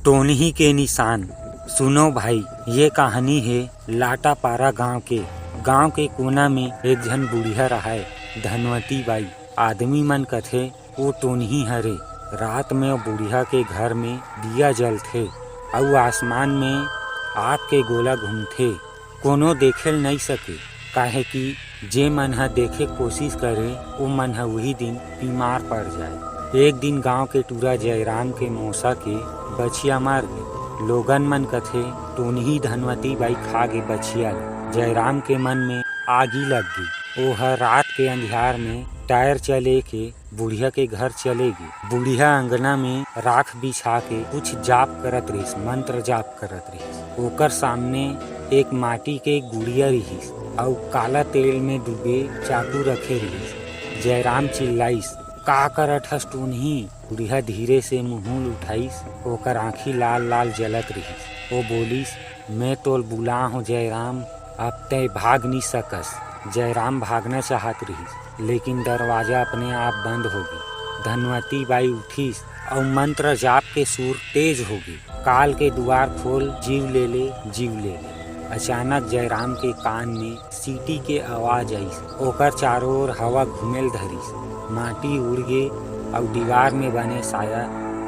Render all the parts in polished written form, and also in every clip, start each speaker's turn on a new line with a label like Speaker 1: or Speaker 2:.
Speaker 1: टोनही के निशान। सुनो भाई, ये कहानी है लाटापारा गांव के कोना में एक झन बुढ़िया रहाय धनवती बाई। आदमी मन कथे वो टोनही हरे। रात में वो बुढ़िया के घर में दिया जलथे और आसमान में आग के गोला घूमथे। कोनो देखेल नहीं सके, काहे कि जे मन ह देखे कोशिश करे वो मन ह वही दिन बीमार पड़ जाए। एक दिन गांव के टूरा जयराम के मौसा के बछिया मार गए। लोगन मन कथे टोनही धनवती बाई खा गे बछिया ल। जयराम के मन में आगी लग गई। वो हर रात के अंधियार में टायर चले के बुढ़िया के घर चलेगी। बुढ़िया अंगना में राख बिछा के कुछ जाप करत रहिस, मंत्र जाप करत रहिस। ओकर सामने एक माटी के गुड़िया रहिस और काला तेल में डूबे चाकू रखे रहिस। जयराम चिल्लाइस, का करत हस टोनही? बुढ़िया धीरे से मुंह उठाइस। ओकर आँखी लाल लाल जलत रहिस। वो बोलिस, मैं तोल बुला हूँ जयराम, अब तय भाग नहीं सकस। जयराम भागना चाहत रहिस, लेकिन दरवाजा अपने आप बंद हो गई। धनवती बाई उठिस और मंत्र जाप के सुर तेज हो गई। काल के द्वार खोल, जीव ले ले, जीव ले ले। अचानक जयराम के कान में सीटी के आवाज आईस। ओकर चारों ओर हवा घूमेल धरिस। माटी उड़ गे और दीवार में बने साया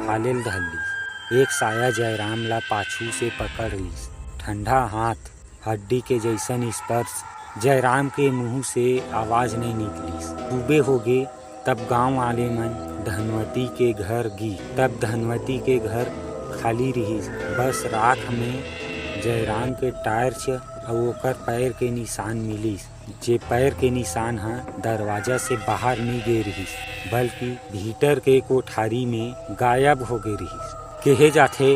Speaker 1: हालेल धरलिस। एक साया जयराम ला पाछू से पकड़ लिस। ठंडा हाथ, हड्डी के जैसन स्पर्श। जयराम के मुंह से आवाज नहीं निकलिस। सुबह हो गे तब गांव वाले मन धनवती के घर गी। तब धनवती के घर खाली रहिस। बस राख में जयराम के टायर छ और ओकर पैर के निशान मिलिस। जे पैर के निशान ह दरवाजा से बाहर नहीं गे रहिस, बल्कि भीतर के कोठारी में गायब हो गए रहिस। कहे जाथे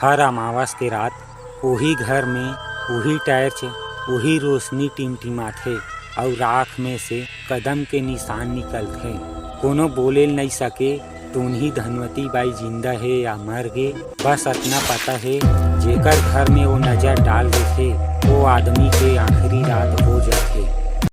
Speaker 1: हर अमावस के रात वही घर में वही टायर छ, वही रोशनी टिमटिमाथे और राख में से कदम के निशान निकलथे। कोनो बोले नहीं सके टोनही धनवती बाई जिंदा है या मर गे। बस इतना पता है, जेकर घर में वो नजर डाल देथे वो आदमी के आखिरी रात हो जाथे।